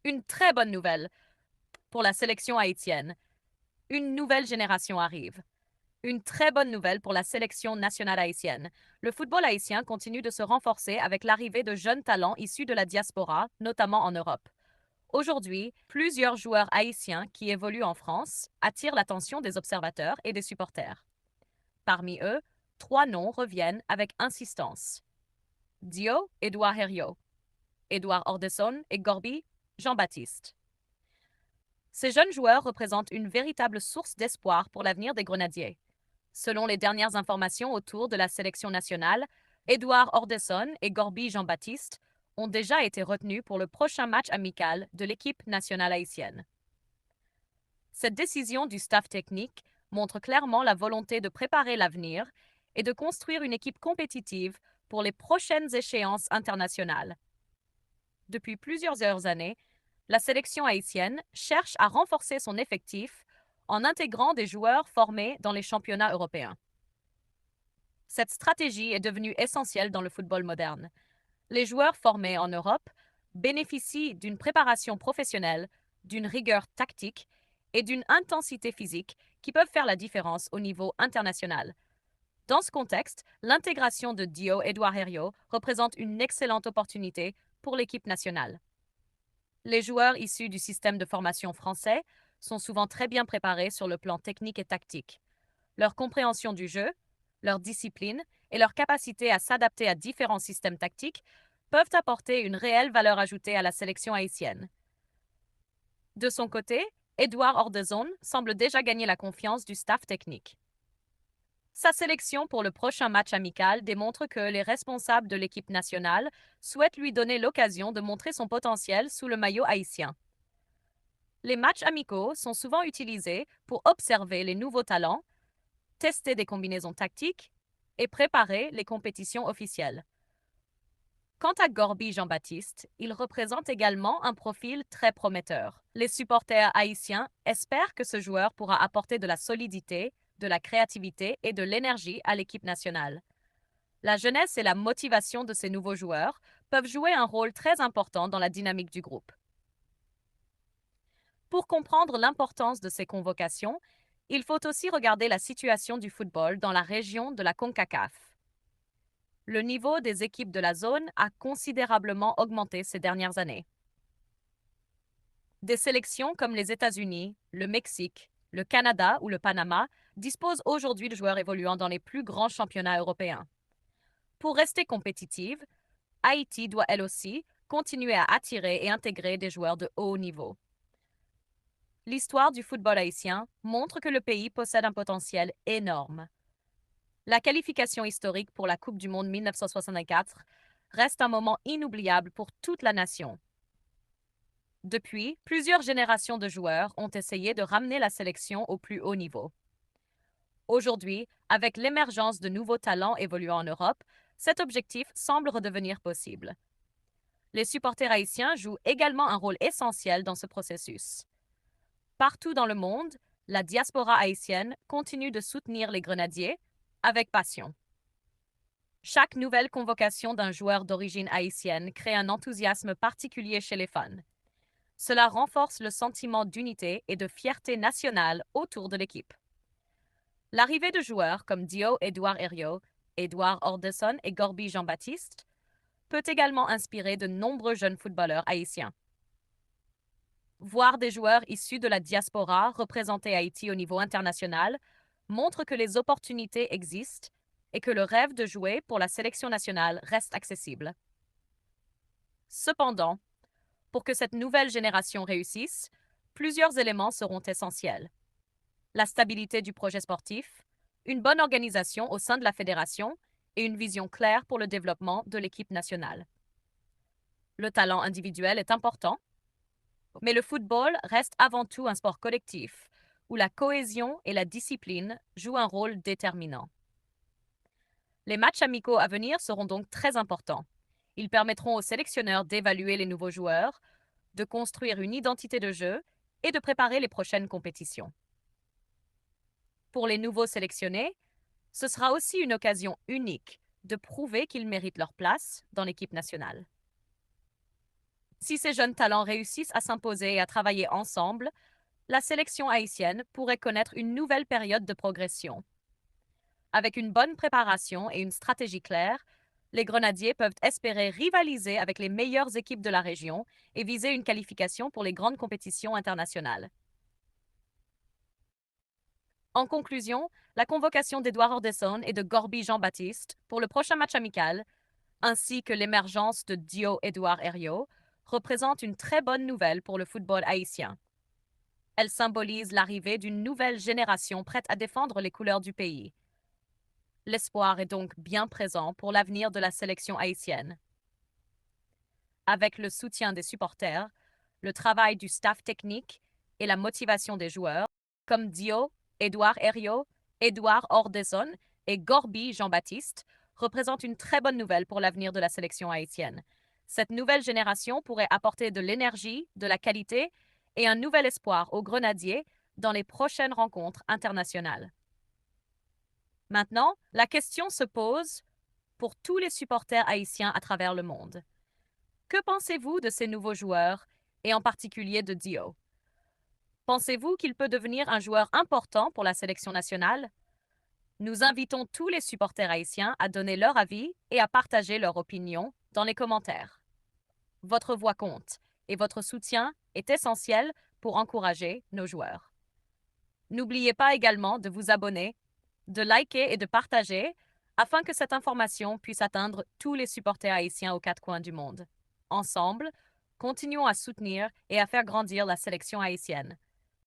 Une très bonne nouvelle pour la sélection haïtienne. Une nouvelle génération arrive. Une très bonne nouvelle pour la sélection nationale haïtienne. Le football haïtien continue de se renforcer avec l'arrivée de jeunes talents issus de la diaspora, notamment en Europe. Aujourd'hui, plusieurs joueurs haïtiens qui évoluent en France attirent l'attention des observateurs et des supporters. Parmi eux, trois noms reviennent avec insistance. Dio, Edouard Herriot, Edouard Ordesson et Gorby, Jean-Baptiste. Ces jeunes joueurs représentent une véritable source d'espoir pour l'avenir des Grenadiers. Selon les dernières informations autour de la sélection nationale, Edouard Ordesson et Gorby Jean-Baptiste ont déjà été retenus pour le prochain match amical de l'équipe nationale haïtienne. Cette décision du staff technique montre clairement la volonté de préparer l'avenir et de construire une équipe compétitive pour les prochaines échéances internationales. Depuis plusieurs années, la sélection haïtienne cherche à renforcer son effectif en intégrant des joueurs formés dans les championnats européens. Cette stratégie est devenue essentielle dans le football moderne. Les joueurs formés en Europe bénéficient d'une préparation professionnelle, d'une rigueur tactique et d'une intensité physique qui peuvent faire la différence au niveau international. Dans ce contexte, l'intégration de Dio Edouard Herriot représente une excellente opportunité pour l'équipe nationale. Les joueurs issus du système de formation français sont souvent très bien préparés sur le plan technique et tactique. Leur compréhension du jeu, leur discipline et leur capacité à s'adapter à différents systèmes tactiques peuvent apporter une réelle valeur ajoutée à la sélection haïtienne. De son côté, Edouard Ordezone semble déjà gagner la confiance du staff technique. Sa sélection pour le prochain match amical démontre que les responsables de l'équipe nationale souhaitent lui donner l'occasion de montrer son potentiel sous le maillot haïtien. Les matchs amicaux sont souvent utilisés pour observer les nouveaux talents, tester des combinaisons tactiques et préparer les compétitions officielles. Quant à Gorby Jean-Baptiste, il représente également un profil très prometteur. Les supporters haïtiens espèrent que ce joueur pourra apporter de la solidité, de la créativité et de l'énergie à l'équipe nationale. La jeunesse et la motivation de ces nouveaux joueurs peuvent jouer un rôle très important dans la dynamique du groupe. Pour comprendre l'importance de ces convocations, il faut aussi regarder la situation du football dans la région de la CONCACAF. Le niveau des équipes de la zone a considérablement augmenté ces dernières années. Des sélections comme les États-Unis, le Mexique, le Canada ou le Panama disposent aujourd'hui de joueurs évoluant dans les plus grands championnats européens. Pour rester compétitive, Haïti doit elle aussi continuer à attirer et intégrer des joueurs de haut niveau. L'histoire du football haïtien montre que le pays possède un potentiel énorme. La qualification historique pour la Coupe du Monde 1964 reste un moment inoubliable pour toute la nation. Depuis, plusieurs générations de joueurs ont essayé de ramener la sélection au plus haut niveau. Aujourd'hui, avec l'émergence de nouveaux talents évoluant en Europe, cet objectif semble redevenir possible. Les supporters haïtiens jouent également un rôle essentiel dans ce processus. Partout dans le monde, la diaspora haïtienne continue de soutenir les Grenadiers avec passion. Chaque nouvelle convocation d'un joueur d'origine haïtienne crée un enthousiasme particulier chez les fans. Cela renforce le sentiment d'unité et de fierté nationale autour de l'équipe. L'arrivée de joueurs comme Dio Edouard Herriot, Edouard Ordesson et Gorby Jean-Baptiste peut également inspirer de nombreux jeunes footballeurs haïtiens. Voir des joueurs issus de la diaspora représenter Haïti au niveau international montre que les opportunités existent et que le rêve de jouer pour la sélection nationale reste accessible. Cependant, pour que cette nouvelle génération réussisse, plusieurs éléments seront essentiels. La stabilité du projet sportif, une bonne organisation au sein de la fédération et une vision claire pour le développement de l'équipe nationale. Le talent individuel est important, mais le football reste avant tout un sport collectif, où la cohésion et la discipline jouent un rôle déterminant. Les matchs amicaux à venir seront donc très importants. Ils permettront aux sélectionneurs d'évaluer les nouveaux joueurs, de construire une identité de jeu et de préparer les prochaines compétitions. Pour les nouveaux sélectionnés, ce sera aussi une occasion unique de prouver qu'ils méritent leur place dans l'équipe nationale. Si ces jeunes talents réussissent à s'imposer et à travailler ensemble, la sélection haïtienne pourrait connaître une nouvelle période de progression. Avec une bonne préparation et une stratégie claire, les Grenadiers peuvent espérer rivaliser avec les meilleures équipes de la région et viser une qualification pour les grandes compétitions internationales. En conclusion, la convocation d'Edouard Ordesson et de Gorby Jean-Baptiste pour le prochain match amical, ainsi que l'émergence de Dio Edouard Herriot, représente une très bonne nouvelle pour le football haïtien. Elle symbolise l'arrivée d'une nouvelle génération prête à défendre les couleurs du pays. L'espoir est donc bien présent pour l'avenir de la sélection haïtienne. Avec le soutien des supporters, le travail du staff technique et la motivation des joueurs, comme Dio, Edouard Herriot, Edouard Ordesson et Gorby Jean-Baptiste, représente une très bonne nouvelle pour l'avenir de la sélection haïtienne. Cette nouvelle génération pourrait apporter de l'énergie, de la qualité et un nouvel espoir aux Grenadiers dans les prochaines rencontres internationales. Maintenant, la question se pose pour tous les supporters haïtiens à travers le monde. Que pensez-vous de ces nouveaux joueurs, et en particulier de Dio? Pensez-vous qu'il peut devenir un joueur important pour la sélection nationale? Nous invitons tous les supporters haïtiens à donner leur avis et à partager leur opinion dans les commentaires. Votre voix compte et votre soutien est essentiel pour encourager nos joueurs. N'oubliez pas également de vous abonner, de liker et de partager afin que cette information puisse atteindre tous les supporters haïtiens aux quatre coins du monde. Ensemble, continuons à soutenir et à faire grandir la sélection haïtienne.